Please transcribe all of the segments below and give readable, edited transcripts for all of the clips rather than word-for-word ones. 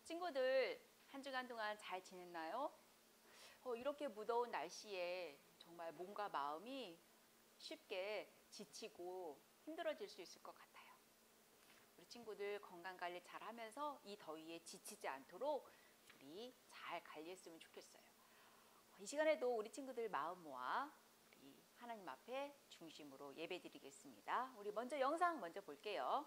친구들 한 주간 동안 잘 지냈나요? 이렇게 무더운 날씨에 정말 몸과 마음이 쉽게 지치고 힘들어질 수 있을 것 같아요. 우리 친구들 건강관리 잘 하면서 이 더위에 지치지 않도록 우리 잘 관리했으면 좋겠어요. 이 시간에도 우리 친구들 마음 모아 우리 하나님 앞에 중심으로 예배 드리겠습니다. 우리 먼저 영상 먼저 볼게요.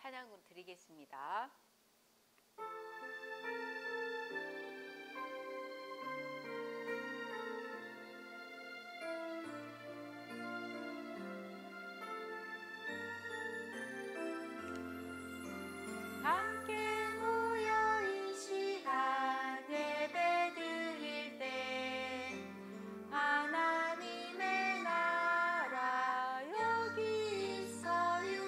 찬양으로 드리겠습니다. 함께 모여 이 시간 예배 드릴 때 하나님의 나라 여기 있어요.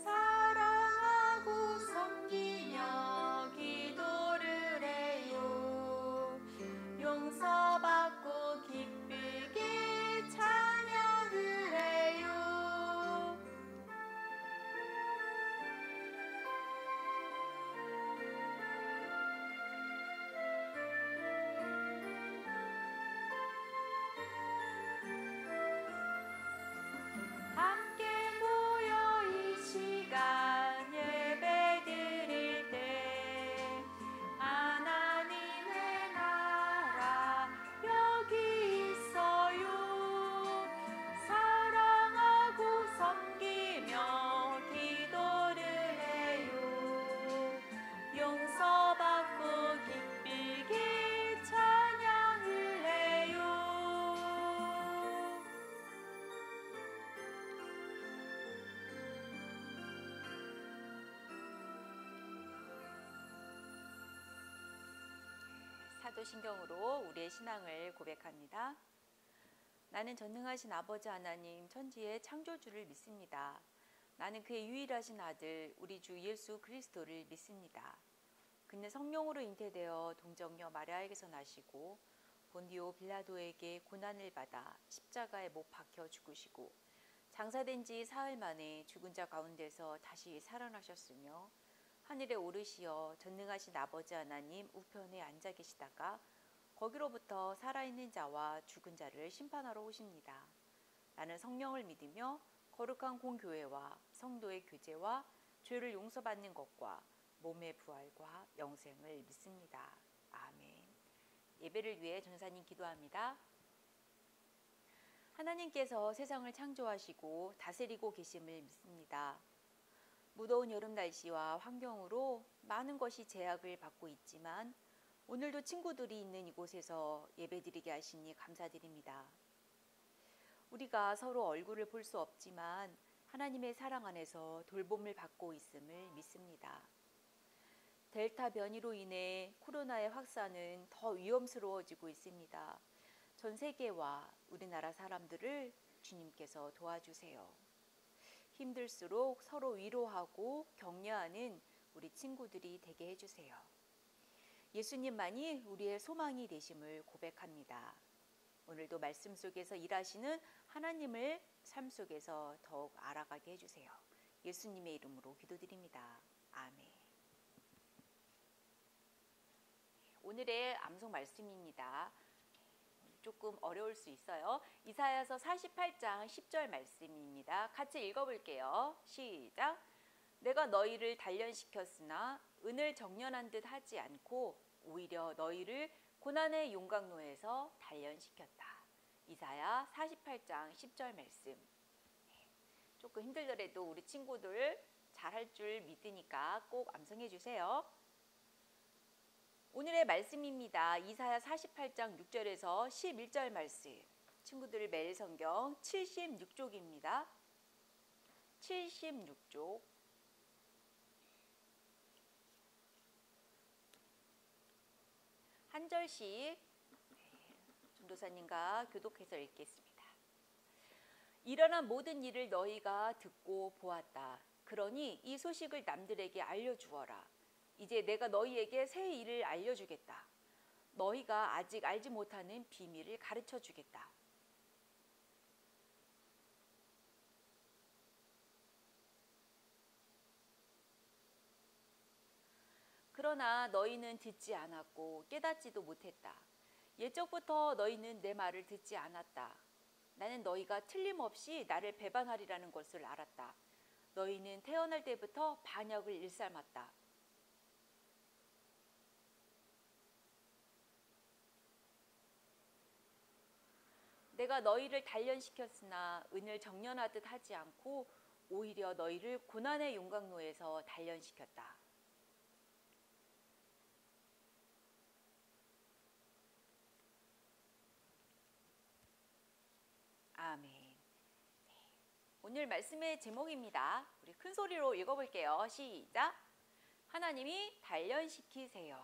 사랑하고 섬기며 기도를 해요. 용서받고 기쁘게 찬양을 해요. 함께 모여 이 시간 예배 드릴 때 하나님의 나라 여기 있어요. 사랑하고 섬기며 기도를 해요. 용서받고 기쁘게 찬양을 해요. 사도신경으로 우리의 신앙을 고백합니다. 나는 전능하신 아버지 하나님 천지의 창조주를 믿습니다. 나는 그의 유일하신 아들 우리 주 예수 그리스도를 믿습니다. 그는 성령으로 잉태되어 동정녀 마리아에게서 나시고 본디오 빌라도에게 고난을 받아 십자가에 못 박혀 죽으시고 장사된 지 사흘 만에 죽은 자 가운데서 다시 살아나셨으며 하늘에 오르시어 전능하신 아버지 하나님 우편에 앉아 계시다가 거기로부터 살아있는 자와 죽은 자를 심판하러 오십니다. 나는 성령을 믿으며 거룩한 공교회와 성도의 교제와 죄를 용서받는 것과 몸의 부활과 영생을 믿습니다. 아멘. 예배를 위해 전사님 기도합니다. 하나님께서 세상을 창조하시고 다스리고 계심을 믿습니다. 무더운 여름 날씨와 환경으로 많은 것이 제약을 받고 있지만 오늘도 친구들이 있는 이곳에서 예배드리게 하시니 감사드립니다. 우리가 서로 얼굴을 볼 수 없지만 하나님의 사랑 안에서 돌봄을 받고 있음을 믿습니다. 델타 변이로 인해 코로나의 확산은 더 위험스러워지고 있습니다. 전 세계와 우리나라 사람들을 주님께서 도와주세요. 힘들수록 서로 위로하고 격려하는 우리 친구들이 되게 해주세요. 예수님만이 우리의 소망이 되심을 고백합니다. 오늘도 말씀 속에서 일하시는 하나님을 삶 속에서 더욱 알아가게 해주세요. 예수님의 이름으로 기도드립니다. 아멘. 오늘의 암송 말씀입니다. 조금 어려울 수 있어요. 이사야서 48장 10절 말씀입니다. 같이 읽어볼게요. 시작. 내가 너희를 단련시켰으나 은을 정련한 듯 하지 않고 오히려 너희를 고난의 용광로에서 단련시켰다. 이사야 48장 10절 말씀. 조금 힘들더라도 우리 친구들 잘할 줄 믿으니까 꼭 암송해 주세요. 오늘의 말씀입니다. 이사야 48장 6절에서 11절 말씀. 친구들 매일 성경 76쪽입니다. 76쪽. 한 절씩 전도사님과 교독해서 읽겠습니다. 일어난 모든 일을 너희가 듣고 보았다. 그러니 이 소식을 남들에게 알려주어라. 이제 내가 너희에게 새 일을 알려주겠다. 너희가 아직 알지 못하는 비밀을 가르쳐주겠다. 그러나 너희는 듣지 않았고 깨닫지도 못했다. 옛적부터 너희는 내 말을 듣지 않았다. 나는 너희가 틀림없이 나를 배반하리라는 것을 알았다. 너희는 태어날 때부터 반역을 일삼았다. 내가 너희를 단련시켰으나 은을 정련하듯 하지 않고 오히려 너희를 고난의 용광로에서 단련시켰다. 아멘. 오늘 말씀의 제목입니다. 우리 큰 소리로 읽어볼게요. 시작. 하나님이 단련시키세요.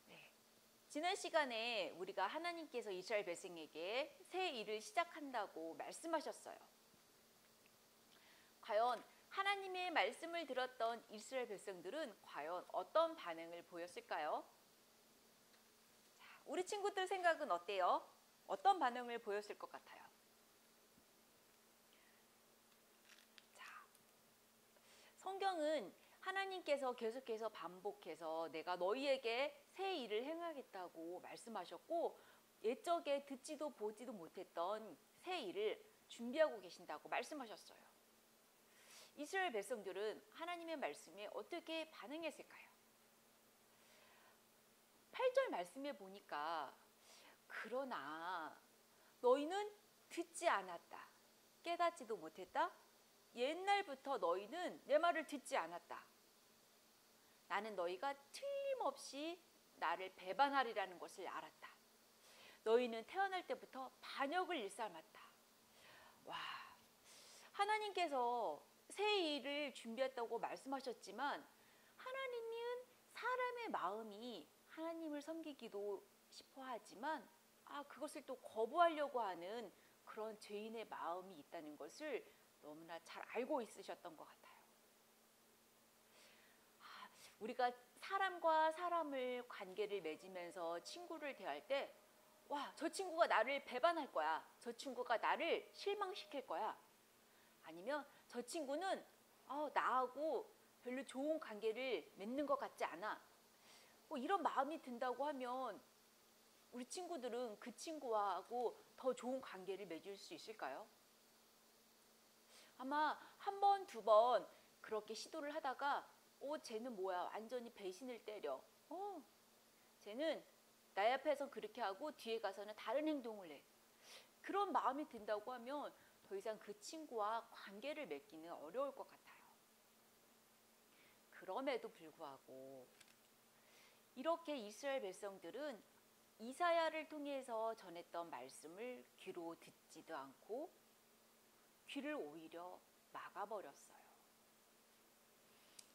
네. 지난 시간에 우리가 하나님께서 이스라엘 백성에게 새 일을 시작한다고 말씀하셨어요. 과연 하나님의 말씀을 들었던 이스라엘 백성들은 과연 어떤 반응을 보였을까요? 자, 우리 친구들 생각은 어때요? 어떤 반응을 보였을 것 같아요? 자, 성경은 하나님께서 계속해서 반복해서 내가 너희에게 새 일을 행하겠다고 말씀하셨고 옛적에 듣지도 보지도 못했던 새 일을 준비하고 계신다고 말씀하셨어요. 이스라엘 백성들은 하나님의 말씀에 어떻게 반응했을까요? 8절 말씀에 보니까 그러나 너희는 듣지 않았다. 깨닫지도 못했다. 옛날부터 너희는 내 말을 듣지 않았다. 나는 너희가 틀림없이 나를 배반하리라는 것을 알았다. 너희는 태어날 때부터 반역을 일삼았다. 와, 하나님께서 새 일을 준비했다고 말씀하셨지만 하나님은 사람의 마음이 하나님을 섬기기도 싶어 하지만 그것을 또 거부하려고 하는 그런 죄인의 마음이 있다는 것을 너무나 잘 알고 있으셨던 것 같아요. 우리가 사람과 사람을 관계를 맺으면서 친구를 대할 때 저 친구가 나를 배반할 거야. 저 친구가 나를 실망시킬 거야. 아니면 저 친구는 나하고 별로 좋은 관계를 맺는 것 같지 않아. 이런 마음이 든다고 하면 우리 친구들은 그 친구하고 더 좋은 관계를 맺을 수 있을까요? 아마 한 번, 두 번 그렇게 시도를 하다가 쟤는 뭐야? 완전히 배신을 때려. 쟤는 나 앞에서 그렇게 하고 뒤에 가서는 다른 행동을 해. 그런 마음이 든다고 하면 더 이상 그 친구와 관계를 맺기는 어려울 것 같아요. 그럼에도 불구하고 이렇게 이스라엘 백성들은 이사야를 통해서 전했던 말씀을 귀로 듣지도 않고 귀를 오히려 막아버렸어요.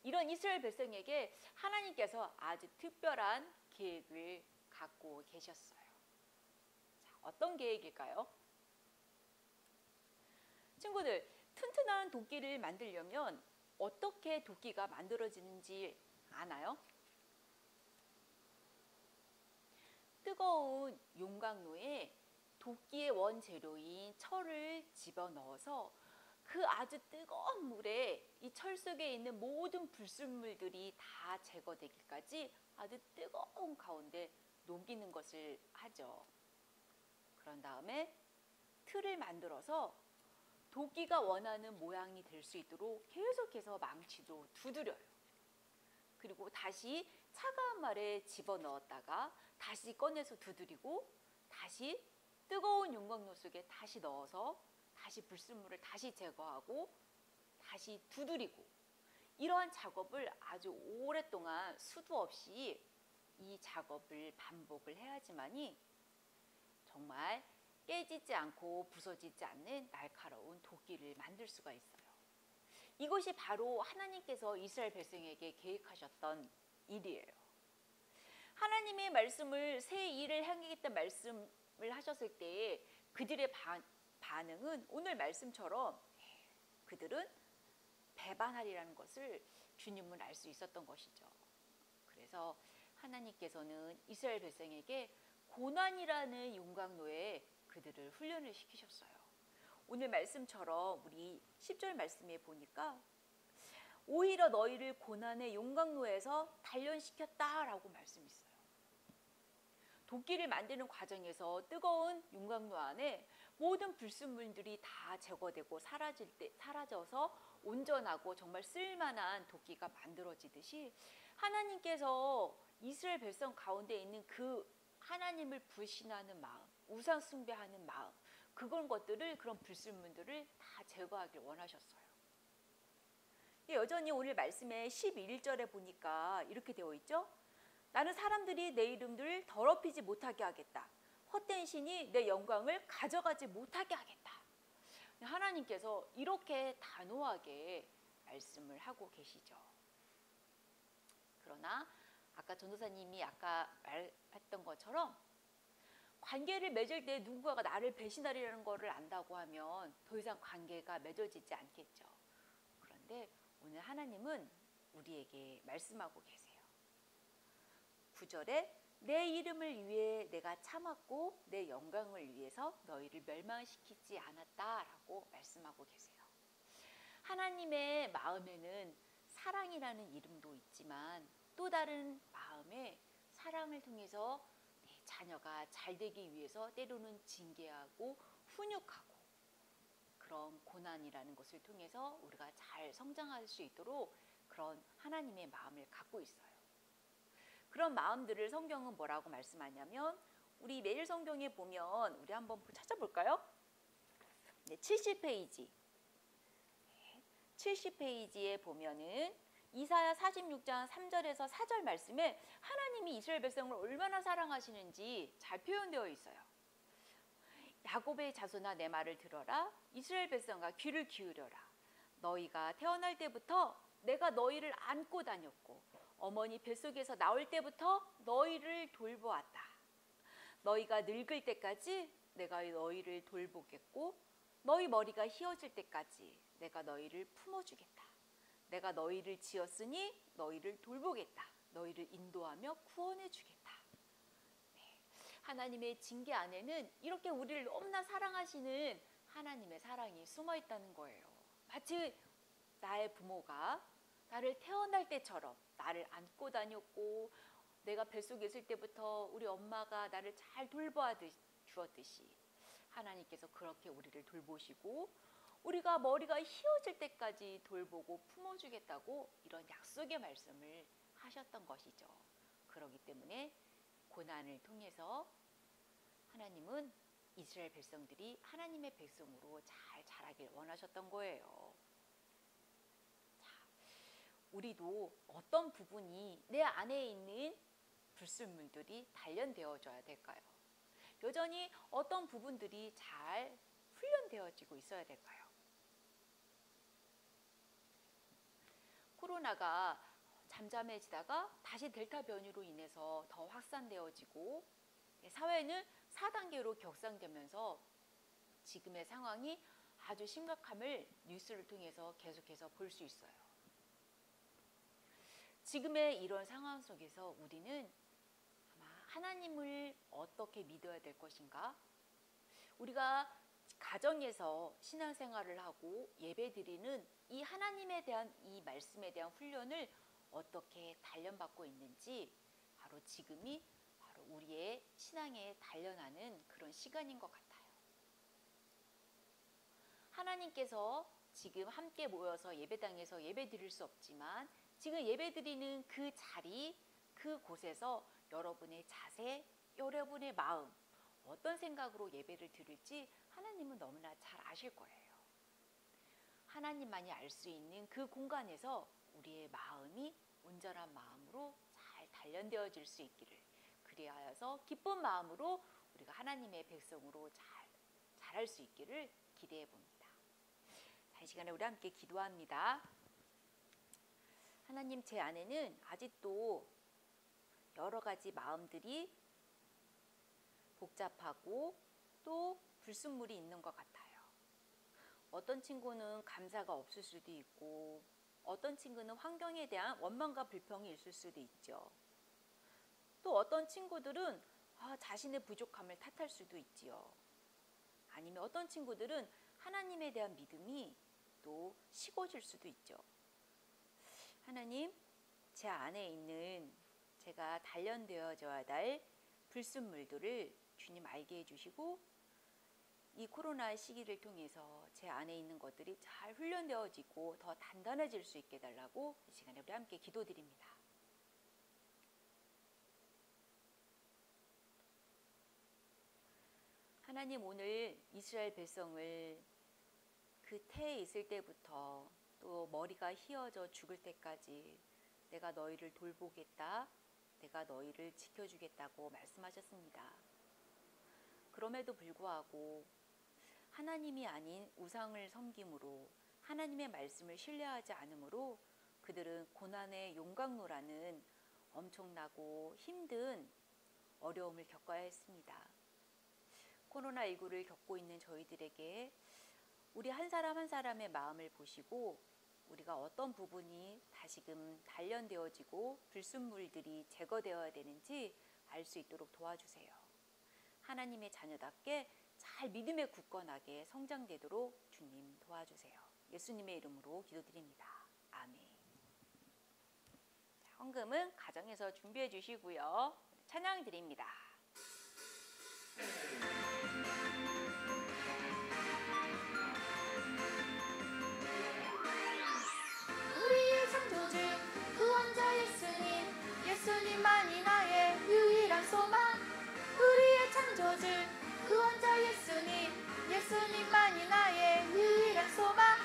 이런 이스라엘 백성에게 하나님께서 아주 특별한 계획을 갖고 계셨어요. 자, 어떤 계획일까요? 친구들, 튼튼한 도끼를 만들려면 어떻게 도끼가 만들어지는지 아나요? 뜨거운 용광로에 도끼의 원재료인 철을 집어넣어서 그 아주 뜨거운 물에 이 철 속에 있는 모든 불순물들이 다 제거되기까지 아주 뜨거운 가운데 녹이는 것을 하죠. 그런 다음에 틀을 만들어서 도끼가 원하는 모양이 될 수 있도록 계속해서 망치로 두드려요. 그리고 다시 차가운 말에 집어넣었다가 다시 꺼내서 두드리고 다시 뜨거운 용광로 속에 다시 넣어서 다시 불순물을 다시 제거하고 다시 두드리고 이러한 작업을 아주 오랫동안 수도 없이 이 작업을 반복을 해야지만이 정말 깨지지 않고 부서지지 않는 날카로운 도끼를 만들 수가 있어요. 이것이 바로 하나님께서 이스라엘 백성에게 계획하셨던 일이에요. 하나님의 말씀을 새 일을 행하겠다는 말씀을 하셨을 때 그들의 반응은 오늘 말씀처럼 그들은 배반하리라는 것을 주님은 알 수 있었던 것이죠. 그래서 하나님께서는 이스라엘 백성에게 고난이라는 용광로에 그들을 훈련을 시키셨어요. 오늘 말씀처럼 우리 10절 말씀에 보니까 오히려 너희를 고난의 용광로에서 단련시켰다라고 말씀했어요. 도끼를 만드는 과정에서 뜨거운 용광로 안에 모든 불순물들이 다 제거되고 사라져서 온전하고 정말 쓸만한 도끼가 만들어지듯이 하나님께서 이스라엘 백성 가운데 있는 그 하나님을 불신하는 마음, 우상 숭배하는 마음, 그런 불순물들을 다 제거하길 원하셨어요. 여전히 오늘 말씀에 11절에 보니까 이렇게 되어 있죠. 나는 사람들이 내 이름들을 더럽히지 못하게 하겠다. 헛된 신이 내 영광을 가져가지 못하게 하겠다. 하나님께서 이렇게 단호하게 말씀을 하고 계시죠. 그러나 아까 전도사님이 말했던 것처럼 관계를 맺을 때 누군가가 나를 배신하리라는 것을 안다고 하면 더 이상 관계가 맺어지지 않겠죠. 그런데 오늘 하나님은 우리에게 말씀하고 계세요. 9절에 내 이름을 위해 내가 참았고 내 영광을 위해서 너희를 멸망시키지 않았다라고 말씀하고 계세요. 하나님의 마음에는 사랑이라는 이름도 있지만 또 다른 마음에 사랑을 통해서 내 자녀가 잘 되기 위해서 때로는 징계하고 훈육하고 그런 고난이라는 것을 통해서 우리가 잘 성장할 수 있도록 그런 하나님의 마음을 갖고 있어요. 그런 마음들을 성경은 뭐라고 말씀하냐면 우리 매일 성경에 보면 우리 한번 찾아볼까요? 네, 70페이지. 70페이지에 보면은 이사야 46장 3절에서 4절 말씀에 하나님이 이스라엘 백성을 얼마나 사랑하시는지 잘 표현되어 있어요. 야곱의 자손아 내 말을 들어라. 이스라엘 백성아 귀를 기울여라. 너희가 태어날 때부터 내가 너희를 안고 다녔고 어머니 뱃속에서 나올 때부터 너희를 돌보았다. 너희가 늙을 때까지 내가 너희를 돌보겠고 너희 머리가 휘어질 때까지 내가 너희를 품어주겠다. 내가 너희를 지었으니 너희를 돌보겠다. 너희를 인도하며 구원해 주겠다. 네. 하나님의 징계 안에는 이렇게 우리를 너무나 사랑하시는 하나님의 사랑이 숨어 있다는 거예요. 마치 나의 부모가 나를 태어날 때처럼 나를 안고 다녔고 내가 뱃속에 있을 때부터 우리 엄마가 나를 잘 돌보아 주었듯이 하나님께서 그렇게 우리를 돌보시고 우리가 머리가 휘어질 때까지 돌보고 품어주겠다고 이런 약속의 말씀을 하셨던 것이죠. 그렇기 때문에 고난을 통해서 하나님은 이스라엘 백성들이 하나님의 백성으로 잘 자라길 원하셨던 거예요. 우리도 어떤 부분이 내 안에 있는 불순물들이 단련되어져야 될까요? 여전히 어떤 부분들이 잘 훈련되어지고 있어야 될까요? 코로나가 잠잠해지다가 다시 델타 변이로 인해서 더 확산되어지고 사회는 4단계로 격상되면서 지금의 상황이 아주 심각함을 뉴스를 통해서 계속해서 볼 수 있어요. 지금의 이런 상황 속에서 우리는 아마 하나님을 어떻게 믿어야 될 것인가? 우리가 가정에서 신앙생활을 하고 예배드리는 이 하나님에 대한 이 말씀에 대한 훈련을 어떻게 단련받고 있는지 바로 지금이 바로 우리의 신앙에 단련하는 그런 시간인 것 같아요. 하나님께서 지금 함께 모여서 예배당에서 예배드릴 수 없지만 지금 예배드리는 그 자리, 그 그곳에서 여러분의 자세, 여러분의 마음, 어떤 생각으로 예배를 드릴지 하나님은 너무나 잘 아실 거예요. 하나님만이 알 수 있는 그 공간에서 우리의 마음이 온전한 마음으로 잘 단련되어질 수 있기를, 그리하여서 기쁜 마음으로 우리가 하나님의 백성으로 잘할 수 있기를 기대해 봅니다. 자, 이 시간에 우리 함께 기도합니다. 하나님, 제 안에는 아직도 여러 가지 마음들이 복잡하고 또 불순물이 있는 것 같아요. 어떤 친구는 감사가 없을 수도 있고, 어떤 친구는 환경에 대한 원망과 불평이 있을 수도 있죠. 또 어떤 친구들은 자신의 부족함을 탓할 수도 있지요. 아니면 어떤 친구들은 하나님에 대한 믿음이 또 식어질 수도 있죠. 하나님, 제 안에 있는 제가 단련되어져야 할 불순물들을 주님 알게 해주시고, 이 코로나 시기를 통해서 제 안에 있는 것들이 잘 훈련되어지고 더 단단해질 수 있게 해달라고 이 시간에 우리 함께 기도드립니다. 하나님, 오늘 이스라엘 백성을 그 태에 있을 때부터 또 머리가 휘어져 죽을 때까지 내가 너희를 돌보겠다, 내가 너희를 지켜주겠다고 말씀하셨습니다. 그럼에도 불구하고 하나님이 아닌 우상을 섬김으로, 하나님의 말씀을 신뢰하지 않으므로 그들은 고난의 용광로라는 엄청나고 힘든 어려움을 겪어야 했습니다. 코로나19를 겪고 있는 저희들에게 우리 한 사람 한 사람의 마음을 보시고 우리가 어떤 부분이 다시금 단련되어지고 불순물들이 제거되어야 되는지 알 수 있도록 도와주세요. 하나님의 자녀답게 잘 믿음에 굳건하게 성장되도록 주님 도와주세요. 예수님의 이름으로 기도드립니다. 아멘. 자, 헌금은 가정에서 준비해 주시고요. 찬양 드립니다. 우리의 창조주 구원자 예수님, 예수님만이 나의 유일한 소망. 우리의 창조주 구원자 예수님, 예수님만이 나의 유일한 소망.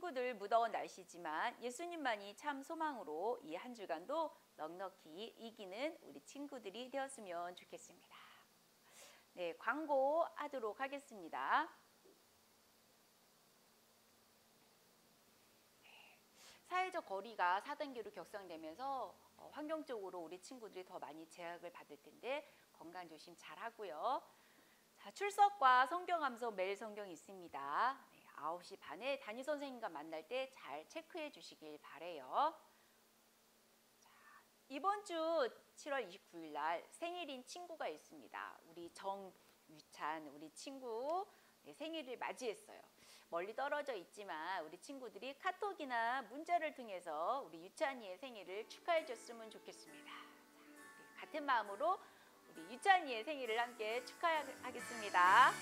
친구들 무더운 날씨지만 예수님만이 참 소망으로 이 한 주간도 넉넉히 이기는 우리 친구들이 되었으면 좋겠습니다. 네, 광고하도록 하겠습니다. 사회적 거리가 4단계로 격상되면서 환경적으로 우리 친구들이 더 많이 제약을 받을 텐데 건강 조심 잘 하고요. 자, 출석과 성경 암송 매일 성경이 있습니다. 네, 9시 반에 담임 선생님과 만날 때 잘 체크해 주시길 바래요. 자, 이번 주 7월 29일 날 생일인 친구가 있습니다. 우리 정유찬 우리 친구 생일을 맞이했어요. 멀리 떨어져 있지만 우리 친구들이 카톡이나 문자를 통해서 우리 유찬이의 생일을 축하해 줬으면 좋겠습니다. 자, 우리 같은 마음으로 우리 유찬이의 생일을 함께 축하하겠습니다.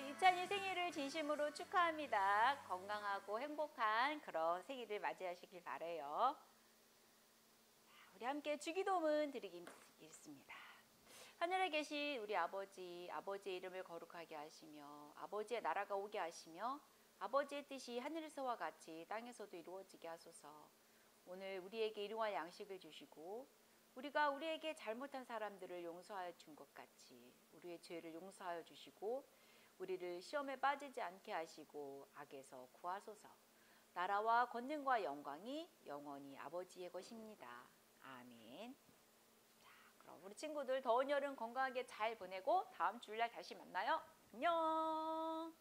유찬이 생일을 진심으로 축하합니다. 건강하고 행복한 그런 생일을 맞이하시길 바라요. 우리 함께 주기도문 드리겠습니다. 하늘에 계신 우리 아버지, 아버지의 이름을 거룩하게 하시며 아버지의 나라가 오게 하시며 아버지의 뜻이 하늘에서와 같이 땅에서도 이루어지게 하소서. 오늘 우리에게 일용할 양식을 주시고 우리가 우리에게 잘못한 사람들을 용서하여 준 것 같이 우리의 죄를 용서하여 주시고 우리를 시험에 빠지지 않게 하시고 악에서 구하소서. 나라와 권능과 영광이 영원히 아버지의 것입니다. 아멘. 자, 그럼 우리 친구들 더운 여름 건강하게 잘 보내고 다음 주일날 다시 만나요. 안녕.